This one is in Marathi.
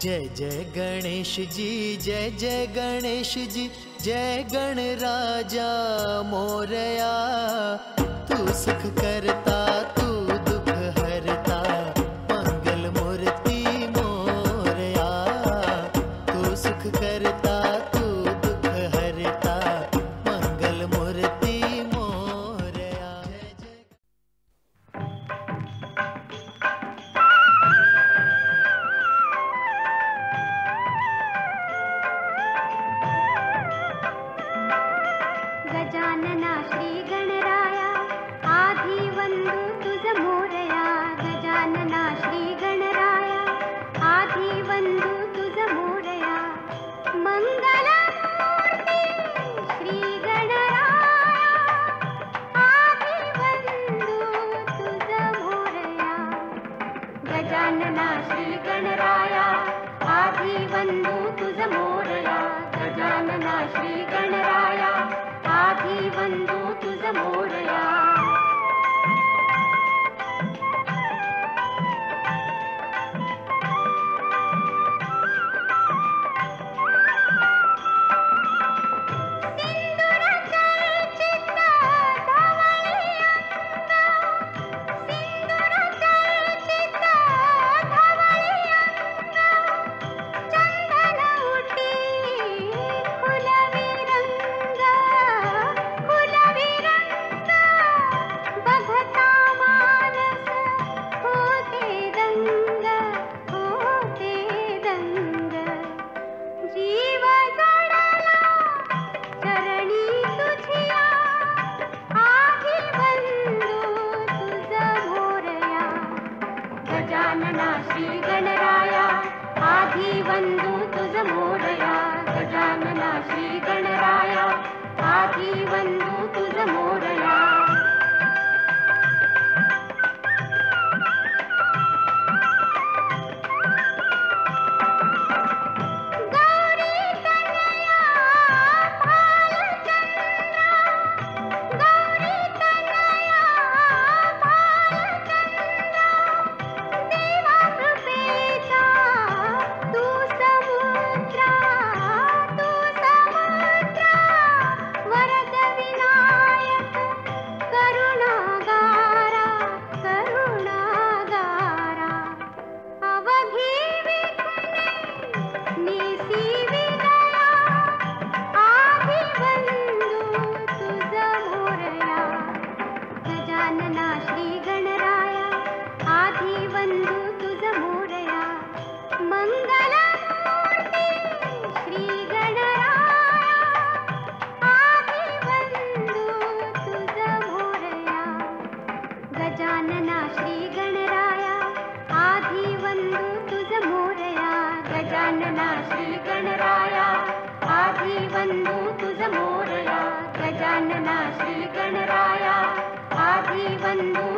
जय जय गणेश जी, जय जय गणेश जी, जय गणराजा मोरया। तू सुख करता तू दुख हरता, मंगल मूर्ति मोरया। तू सुख करता तू दुख हरता, मंगल मूर्ति मोरया। गजानना श्री गणराया आधी वंदू तुझ मोरया। गजानना श्री गणराया आधी वंदू तुझ मोरया। मंगल मूर्ती श्री गणराया आधी वंदू तुझ मोरया। गजानना श्री गणराया आधी वंदू तुझ मोरया। गजानना श्री गणराया आधी वंदू तुझ मोरया। गजानना श्री गणराया आधी वंदू तुझ मोरया। गजानना श्री गणराया आधी वंदू तुझ मोरया। गजानना श्री गणराया आधी वंदू तुझ मोरया। मंगल मूर्ती श्री गणराया आधी वंदू तुझ मोरया। गजानना श्री गणराया आधी वंदू तुझ मोरया। गजानना श्री गणराया आधी वंदू तुझ मोरया। गजानना श्री गणराया आधी वंदू